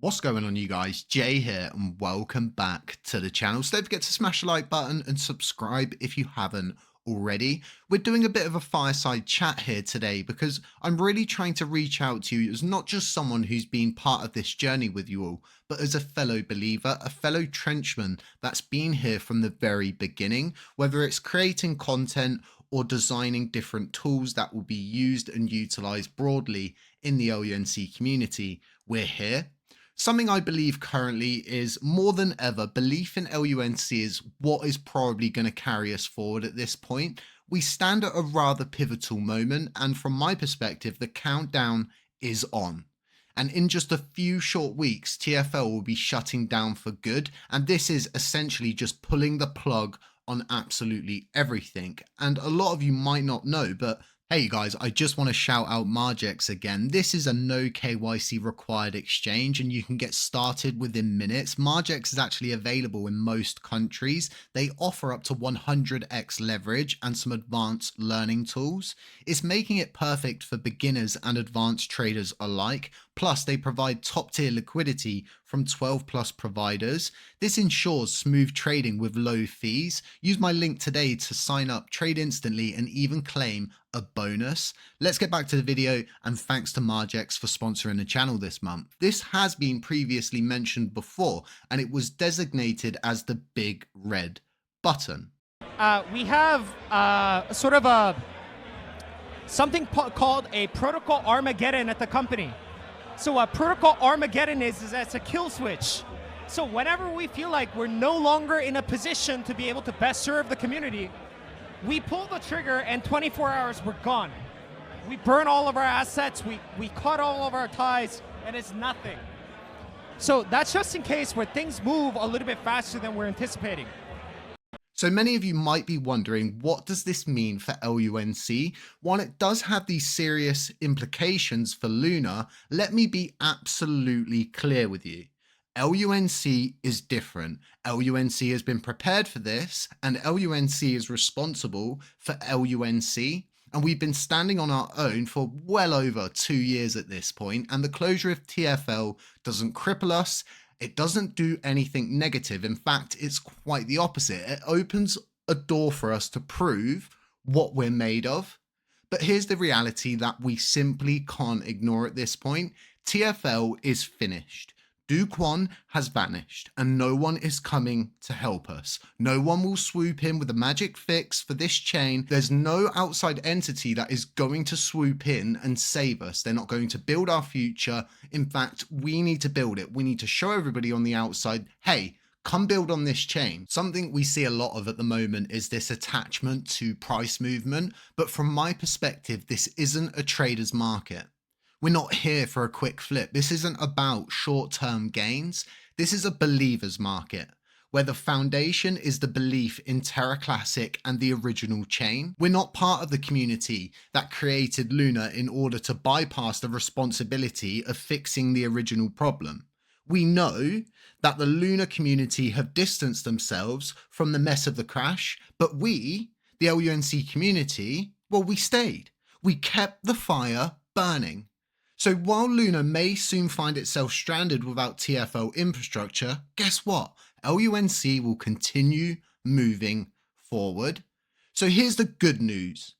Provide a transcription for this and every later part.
What's going on, you guys? Jay here and welcome back to the channel. So don't forget to smash the like button and subscribe if you haven't already. We're doing a bit of a fireside chat here today because I'm really trying to reach out to you as not just someone who's been part of this journey with you all, but as a fellow believer, a fellow trenchman that's been here from the very beginning, whether it's creating content or designing different tools that will be used and utilized broadly in the LUNC community. We're here. Something I believe currently is more than ever, belief in LUNC is what is probably going to carry us forward at this point. We stand at a rather pivotal moment, and from my perspective, the countdown is on. And in just a few short weeks, TFL will be shutting down for good, and this is essentially just pulling the plug on absolutely everything. And a lot of you might not know, but hey guys, I just want to shout out Margex again. This is a no KYC required exchange and you can get started within minutes. Margex is actually available in most countries. They offer up to 100x leverage and some advanced learning tools. It's making it perfect for beginners and advanced traders alike. Plus, they provide top tier liquidity from 12 plus providers. This ensures smooth trading with low fees. Use my link today to sign up, trade instantly, and even claim a bonus. Let's get back to the video, and thanks to Margex for sponsoring the channel this month. This has been previously mentioned before, and it was designated as the big red button. We have sort of something called a protocol Armageddon at the company. So a protocol Armageddon is it's a kill switch. So whenever we feel like we're no longer in a position to be able to best serve the community, we pull the trigger and 24 hours we're gone. We burn all of our assets, we cut all of our ties, and it's nothing. So that's just in case where things move a little bit faster than we're anticipating. So many of you might be wondering, what does this mean for LUNC? While it does have these serious implications for Luna, let me be absolutely clear with you. LUNC is different. LUNC has been prepared for this, and LUNC is responsible for LUNC. And we've been standing on our own for well over 2 years at this point, and the closure of TFL doesn't cripple us. It doesn't do anything negative. In fact, it's quite the opposite. It opens a door for us to prove what we're made of. But here's the reality that we simply can't ignore at this point. TFL is finished. Do Kwon has vanished and no one is coming to help us. No one will swoop in with a magic fix for this chain. There's no outside entity that is going to swoop in and save us. They're not going to build our future. In fact, we need to build it. We need to show everybody on the outside, hey, come build on this chain. Something we see a lot of at the moment is this attachment to price movement. But from my perspective, this isn't a trader's market. We're not here for a quick flip. This isn't about short-term gains. This is a believer's market where the foundation is the belief in Terra Classic and the original chain. We're not part of the community that created Luna in order to bypass the responsibility of fixing the original problem. We know that the Luna community have distanced themselves from the mess of the crash, but we, the LUNC community, well, we stayed. We kept the fire burning. So while Luna may soon find itself stranded without TFL infrastructure, guess what? LUNC will continue moving forward. So here's the good news.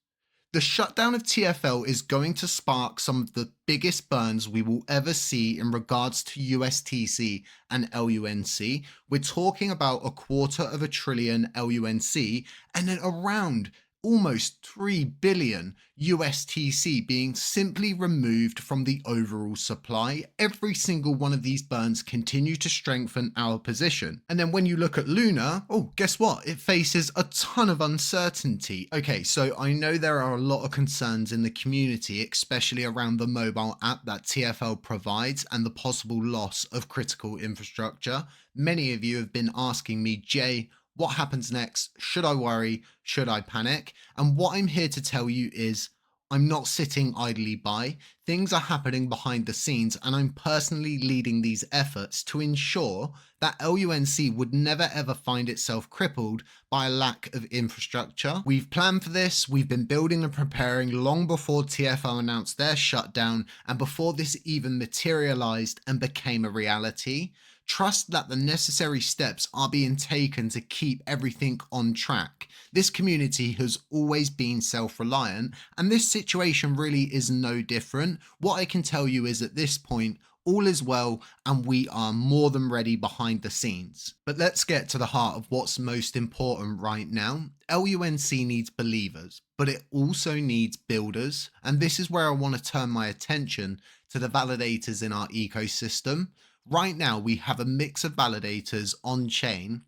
The shutdown of TFL is going to spark some of the biggest burns we will ever see in regards to USTC and LUNC. We're talking about $250 billion LUNC and then around almost 3 billion USTC being simply removed from the overall supply. Every single one of these burns continue to strengthen our position. And then when you look at Luna, oh, guess what? It faces a ton of uncertainty. Okay, so I know there are a lot of concerns in the community, especially around the mobile app that TFL provides and the possible loss of critical infrastructure. Many of you have been asking me, Jay, what happens next? Should I worry? Should I panic? And what I'm here to tell you is I'm not sitting idly by. Things are happening behind the scenes, and I'm personally leading these efforts to ensure that LUNC would never ever find itself crippled by a lack of infrastructure. We've planned for this, we've been building and preparing long before TFO announced their shutdown and before this even materialized and became a reality. Trust that the necessary steps are being taken to keep everything on track. This community has always been self-reliant, and this situation really is no different. What I can tell you is at this point, all is well, and we are more than ready behind the scenes. But let's get to the heart of what's most important right now. LUNC needs believers, but it also needs builders. And this is where I want to turn my attention to the validators in our ecosystem. Right now, we have a mix of validators on chain,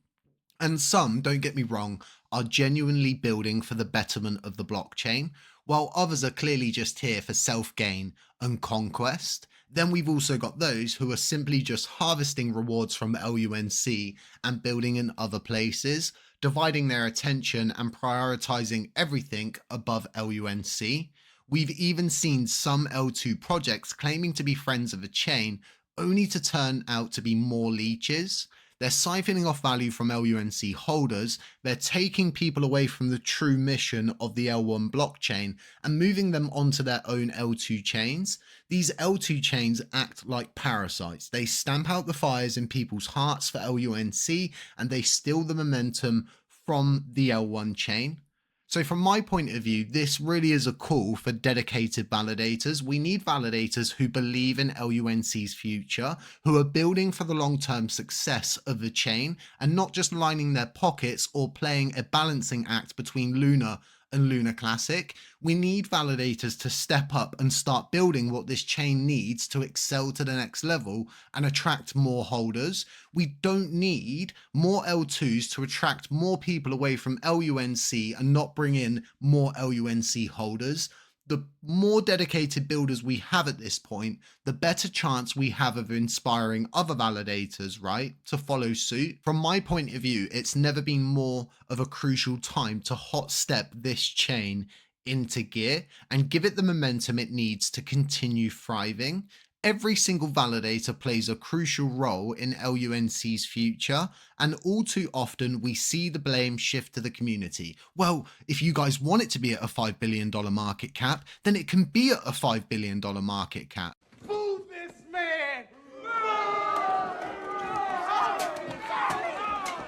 and some, don't get me wrong, are genuinely building for the betterment of the blockchain, while others are clearly just here for self-gain and conquest. Then we've also got those who are simply just harvesting rewards from LUNC and building in other places, dividing their attention and prioritizing everything above LUNC. We've even seen some L2 projects claiming to be friends of a chain, only to turn out to be more leeches. They're siphoning off value from LUNC holders, they're taking people away from the true mission of the L1 blockchain and moving them onto their own L2 chains. These L2 chains act like parasites. They stamp out the fires in people's hearts for LUNC and they steal the momentum from the L1 chain. So from my point of view, this really is a call for dedicated validators. We need validators who believe in LUNC's future, who are building for the long-term success of the chain and not just lining their pockets or playing a balancing act between Luna and Luna Classic. We need validators to step up and start building what this chain needs to excel to the next level and attract more holders. We don't need more L2s to attract more people away from LUNC and not bring in more LUNC holders. The more dedicated builders we have at this point, the better chance we have of inspiring other validators, right, to follow suit. From my point of view, it's never been more of a crucial time to hot step this chain into gear and give it the momentum it needs to continue thriving. Every single validator plays a crucial role in LUNC's future, and all too often we see the blame shift to the community. Well, if you guys want it to be at a $5 billion market cap, then it can be at a $5 billion market cap. Move this man!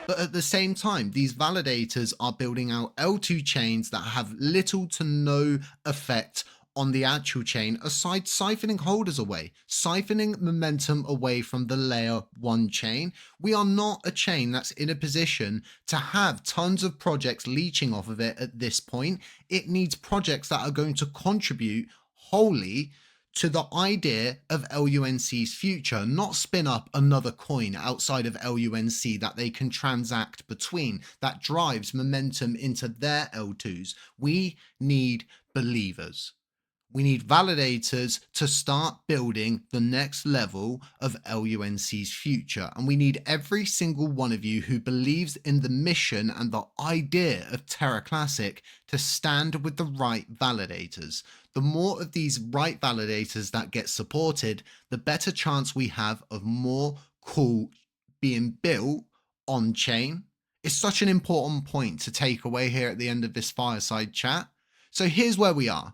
But at the same time, these validators are building out L2 chains that have little to no effect on the actual chain, aside siphoning holders away, siphoning momentum away from the layer 1 chain. We are not a chain that's in a position to have tons of projects leeching off of it at this point. It needs projects that are going to contribute wholly to the idea of LUNC's future, not spin up another coin outside of LUNC that they can transact between, that drives momentum into their L2s. We need believers. We need validators to start building the next level of LUNC's future. And we need every single one of you who believes in the mission and the idea of Terra Classic to stand with the right validators. The more of these right validators that get supported, the better chance we have of more cool being built on chain. It's such an important point to take away here at the end of this fireside chat. So here's where we are.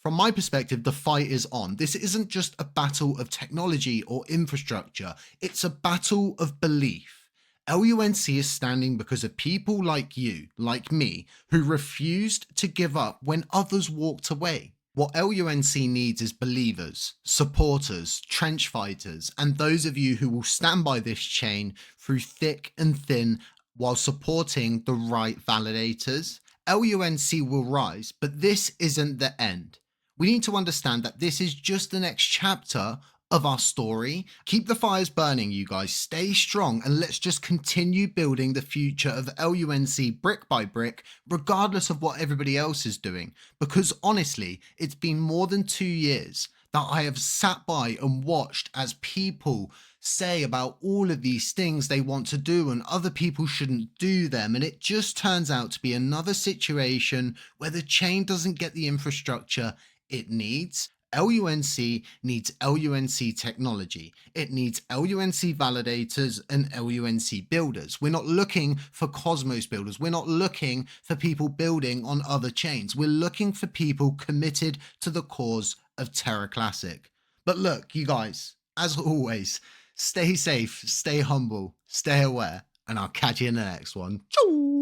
From my perspective, the fight is on. This isn't just a battle of technology or infrastructure. It's a battle of belief. LUNC is standing because of people like you, like me, who refused to give up when others walked away. What LUNC needs is believers, supporters, trench fighters, and those of you who will stand by this chain through thick and thin while supporting the right validators. LUNC will rise, but this isn't the end. We need to understand that this is just the next chapter of our story. Keep the fires burning, you guys. Stay strong, and let's just continue building the future of LUNC brick by brick, regardless of what everybody else is doing. Because honestly, it's been more than 2 years that I have sat by and watched as people say about all of these things they want to do and other people shouldn't do them. And it just turns out to be another situation where the chain doesn't get the infrastructure it needs? LUNC needs LUNC technology. It needs LUNC validators and LUNC builders. We're not looking for Cosmos builders. We're not looking for people building on other chains. We're looking for people committed to the cause of Terra Classic. But look, you guys, as always, stay safe, stay humble, stay aware, and I'll catch you in the next one. Ciao!